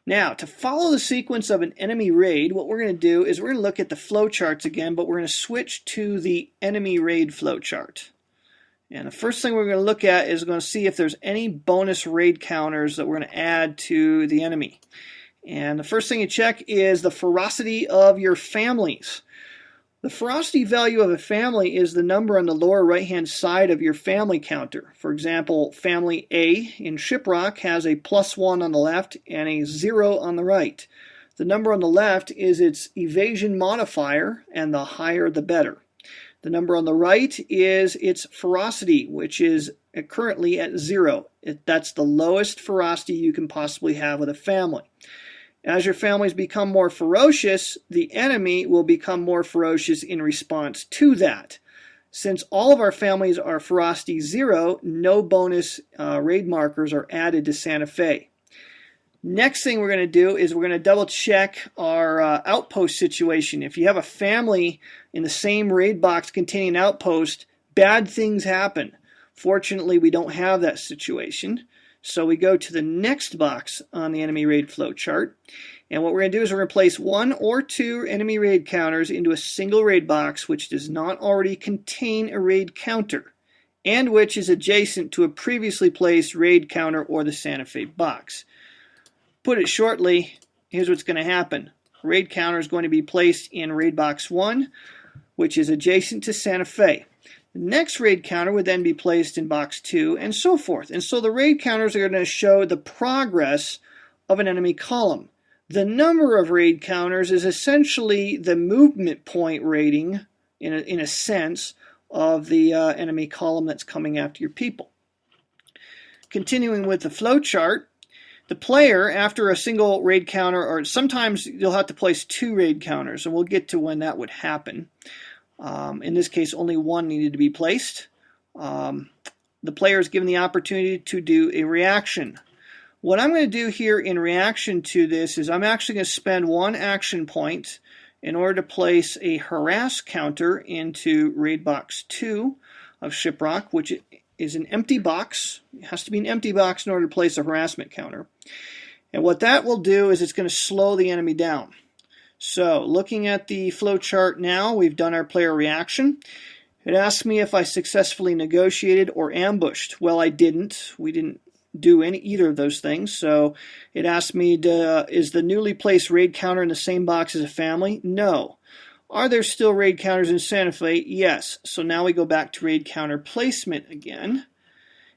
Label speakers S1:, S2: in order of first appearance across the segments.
S1: Now, to follow the sequence of an enemy raid, what we're going to do is we're going to look at the flowcharts again, but we're going to switch to the enemy raid flowchart. And the first thing we're going to look at is going to see if there's any bonus raid counters that we're going to add to the enemy. And the first thing you check is the ferocity of your families. The ferocity value of a family is the number on the lower right-hand side of your family counter. For example, family A in Shiprock has a +1 on the left and a 0 on the right. The number on the left is its evasion modifier, and the higher the better. The number on the right is its ferocity, which is currently at 0. That's the lowest ferocity you can possibly have with a family. As your families become more ferocious, the enemy will become more ferocious in response to that. Since all of our families are ferocity 0, no bonus raid markers are added to Santa Fe. Next thing we're going to do is we're going to double check our outpost situation. If you have a family in the same raid box containing an outpost, bad things happen. Fortunately, we don't have that situation. So we go to the next box on the enemy raid flow chart. And what we're going to do is we're going to place 1 or 2 enemy raid counters into a single raid box which does not already contain a raid counter, and which is adjacent to a previously placed raid counter or the Santa Fe box. Put it shortly, here's what's going to happen. Raid counter is going to be placed in raid box 1, which is adjacent to Santa Fe. The next raid counter would then be placed in box 2, and so forth. And so the raid counters are going to show the progress of an enemy column. The number of raid counters is essentially the movement point rating, in a sense, of the enemy column that's coming after your people. Continuing with the flow chart, the player, after a single raid counter, or sometimes you'll have to place 2 raid counters, and we'll get to when that would happen. In this case, only 1 needed to be placed. The player is given the opportunity to do a reaction. What I'm going to do here in reaction to this is I'm actually going to spend 1 action point in order to place a harass counter into raid box 2 of Shiprock, which is an empty box. It has to be an empty box in order to place a harassment counter. And what that will do is it's going to slow the enemy down. So, looking at the flow chart now, we've done our player reaction. It asks me if I successfully negotiated or ambushed. Well, I didn't. We didn't do either of those things. So, it asked me, is the newly placed raid counter in the same box as a family? No. Are there still raid counters in Santa Fe? Yes. So now we go back to raid counter placement again.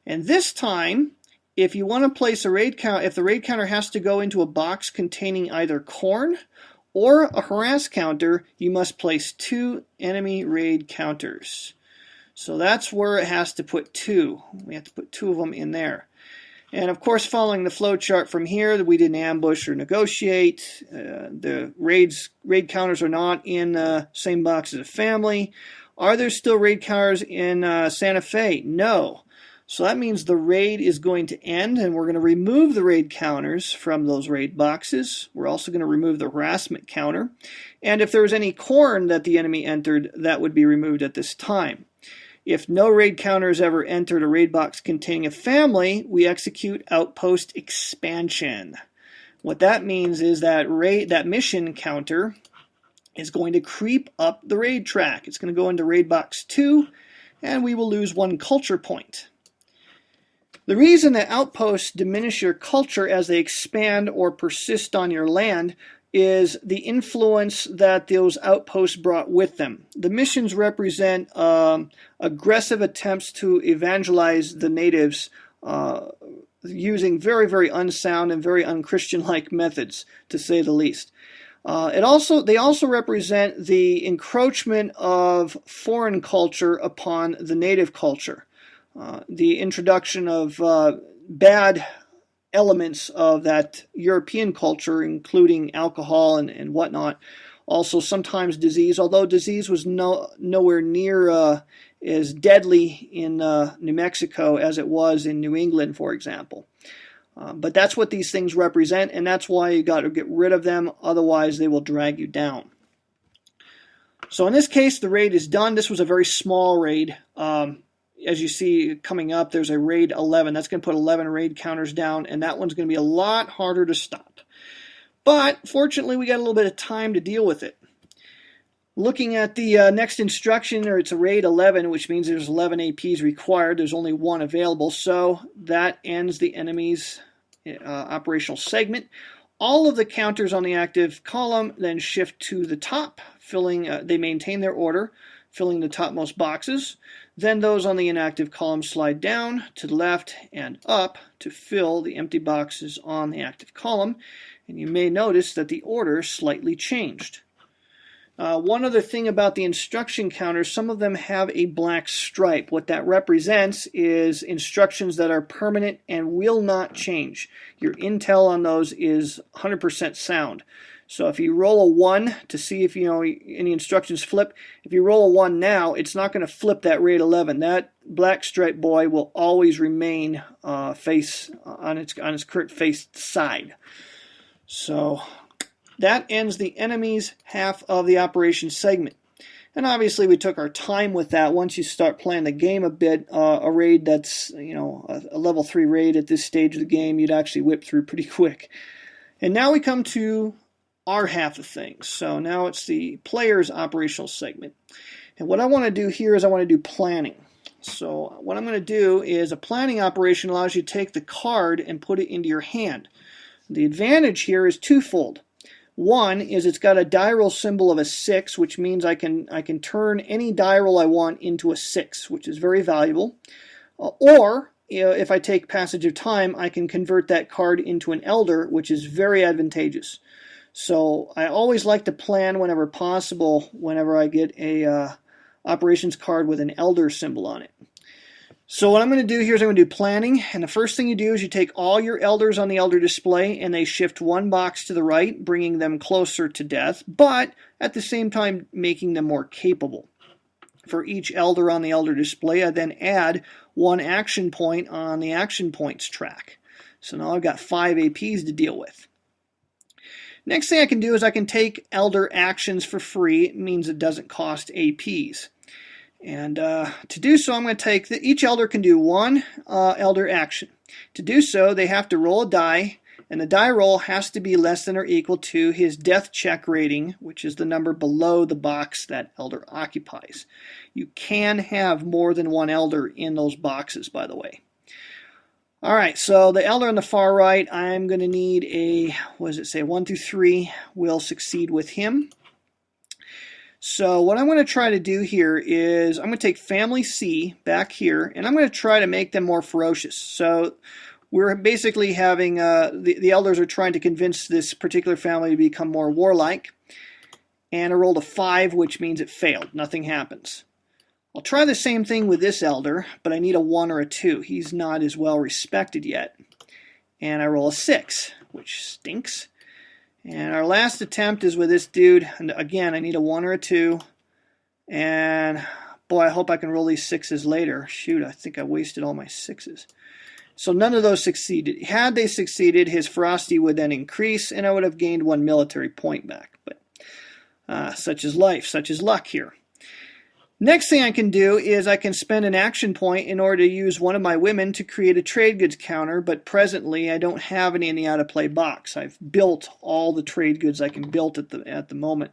S1: And this time, if you want to place a raid counter, if the raid counter has to go into a box containing either corn or a harass counter, you must place 2 enemy raid counters. So that's where it has to put 2. We have to put 2 of them in there. And of course, following the flow chart from here, we didn't ambush or negotiate. The raid counters are not in the same box as a family. Are there still raid counters in Santa Fe? No. So that means the raid is going to end, and we're going to remove the raid counters from those raid boxes. We're also going to remove the harassment counter. And if there was any corn that the enemy entered, that would be removed at this time. If no raid counters ever entered a raid box containing a family, we execute outpost expansion. What that means is that mission counter is going to creep up the raid track. It's going to go into raid box 2, and we will lose 1 culture point. The reason that outposts diminish your culture as they expand or persist on your land is the influence that those outposts brought with them. The missions represent aggressive attempts to evangelize the natives using very, very unsound and very unchristian-like methods, to say the least. They also represent the encroachment of foreign culture upon the native culture. The introduction of bad elements of that European culture, including alcohol and whatnot. Also sometimes disease, although disease was nowhere near as deadly in New Mexico as it was in New England, for example. But that's what these things represent, and that's why you got to get rid of them, otherwise they will drag you down. So in this case, the raid is done. This was a very small raid. As you see coming up, there's a raid 11. That's going to put 11 raid counters down, and that one's going to be a lot harder to stop. But fortunately, we got a little bit of time to deal with it. Looking at the next instruction, or it's a raid 11, which means there's 11 APs required. There's only one available, so that ends the enemy's operational segment. All of the counters on the active column then shift to the top, they maintain their order, filling the topmost boxes. Then those on the inactive column slide down to the left and up to fill the empty boxes on the active column. And you may notice that the order slightly changed. One other thing about the instruction counters, some of them have a black stripe. What that represents is instructions that are permanent and will not change. Your intel on those is 100% sound. So if you roll a 1 to see if any instructions flip, if you roll a 1 now, it's not going to flip that RAID 11. That black stripe boy will always remain face on its current face side. So that ends the enemy's half of the operation segment. And obviously we took our time with that. Once you start playing the game a bit, a raid that's a level 3 raid at this stage of the game, you'd actually whip through pretty quick. And now we come to our half of things. So now it's the player's operational segment. And what I want to do here is I want to do planning. So what I'm going to do is a planning operation allows you to take the card and put it into your hand. The advantage here is twofold. One is it's got a die roll symbol of a 6, which means I can turn any die roll I want into a 6, which is very valuable. Or if I take passage of time, I can convert that card into an elder, which is very advantageous. So I always like to plan whenever possible whenever I get a operations card with an elder symbol on it. So what I'm going to do here is I'm going to do planning, and the first thing you do is you take all your elders on the elder display and they shift one box to the right, bringing them closer to death, but at the same time making them more capable. For each elder on the elder display, I then add one action point on the action points track. So now I've got 5 APs to deal with. Next thing I can do is I can take elder actions for free. It means it doesn't cost APs. And to do so, I'm going to take each elder can do one elder action. To do so, they have to roll a die, and the die roll has to be less than or equal to his death check rating, which is the number below the box that elder occupies. You can have more than one elder in those boxes, by the way. All right, so the elder on the far right, I'm going to need a, 1 through 3 will succeed with him. So what I'm going to try to do here is I'm going to take family C back here, and I'm going to try to make them more ferocious. So we're basically having, the elders are trying to convince this particular family to become more warlike. And I rolled a 5, which means it failed. Nothing happens. I'll try the same thing with this elder, but I need a 1 or a 2. He's not as well respected yet. And I roll a 6, which stinks. And our last attempt is with this dude. And again, I need a 1 or a 2. And boy, I hope I can roll these 6s later. Shoot, I think I wasted all my 6s. So none of those succeeded. Had they succeeded, his ferocity would then increase, and I would have gained 1 military point back. But such is life, such is luck here. Next thing I can do is I can spend an action point in order to use one of my women to create a trade goods counter, but presently I don't have any in the out of play box. I've built all the trade goods I can build at the moment.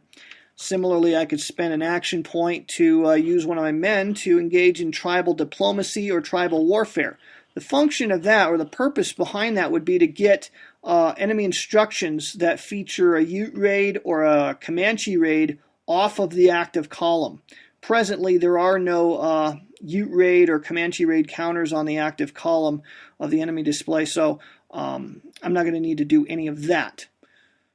S1: Similarly, I could spend an action point to use one of my men to engage in tribal diplomacy or tribal warfare. The function of that, or the purpose behind that, would be to get enemy instructions that feature a Ute raid or a Comanche raid off of the active column. Presently, there are no Ute raid or Comanche raid counters on the active column of the enemy display, so I'm not going to need to do any of that.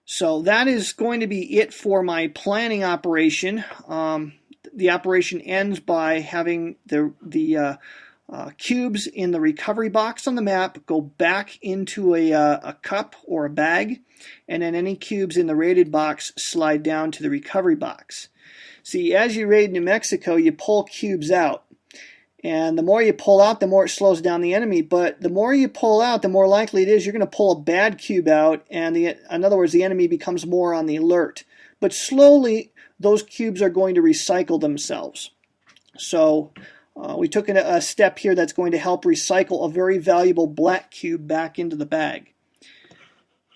S1: So that is going to be it for my planning operation. The operation ends by having the cubes in the recovery box on the map go back into a cup or a bag, and then any cubes in the raided box slide down to the recovery box. See, as you raid New Mexico, you pull cubes out. And the more you pull out, the more it slows down the enemy. But the more you pull out, the more likely it is you're going to pull a bad cube out. And in other words, the enemy becomes more on the alert. But slowly, those cubes are going to recycle themselves. So we took a step here that's going to help recycle a very valuable black cube back into the bag.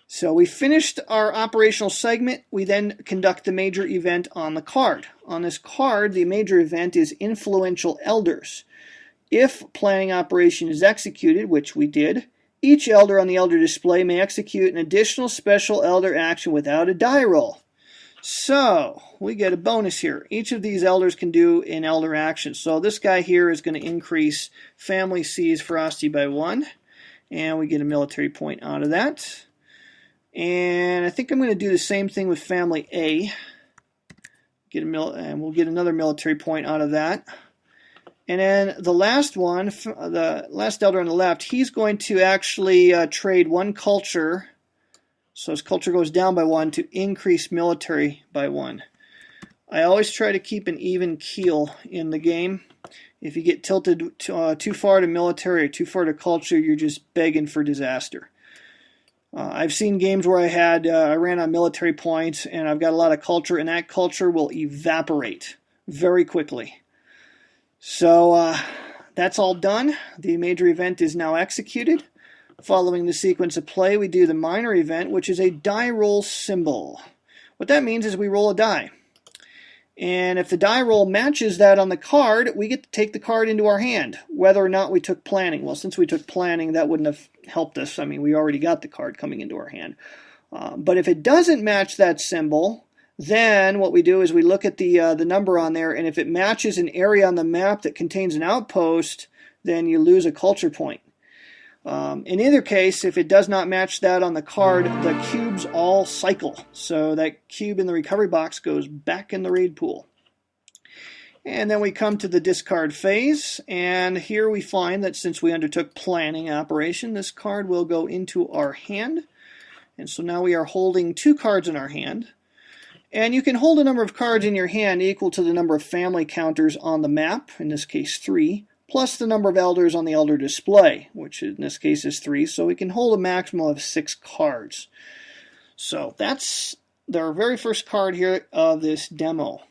S1: So we finished our operational segment. We then conduct the major event on the card. On this card, the major event is Influential Elders. If planning operation is executed, which we did, each elder on the elder display may execute an additional special elder action without a die roll. So we get a bonus here. Each of these elders can do an elder action. So this guy here is going to increase Family C's Frosty by 1, and we get a military point out of that. And I think I'm going to do the same thing with Family A. And we'll get another military point out of that. And then the last one, the last elder on the left, he's going to actually trade 1 culture. So his culture goes down by 1 to increase military by 1. I always try to keep an even keel in the game. If you get tilted too far to military or too far to culture, you're just begging for disaster. I've seen games where I ran on military points and I've got a lot of culture, and that culture will evaporate very quickly. So that's all done. The major event is now executed. Following the sequence of play, we do the minor event, which is a die roll symbol. What that means is we roll a die. And if the die roll matches that on the card, we get to take the card into our hand, whether or not we took planning. Well, since we took planning, that wouldn't have helped us. I mean, we already got the card coming into our hand. But if it doesn't match that symbol, then what we do is we look at the number on there, and if it matches an area on the map that contains an outpost, then you lose a culture point. In either case, if it does not match that on the card, the cubes all cycle. So that cube in the recovery box goes back in the raid pool. And then we come to the discard phase, and here we find that since we undertook planning operation, this card will go into our hand. And so now we are holding 2 cards in our hand. And you can hold a number of cards in your hand equal to the number of family counters on the map, in this case 3, plus the number of elders on the elder display, which in this case is 3, so we can hold a maximum of 6 cards. So that's our very first card here of this demo.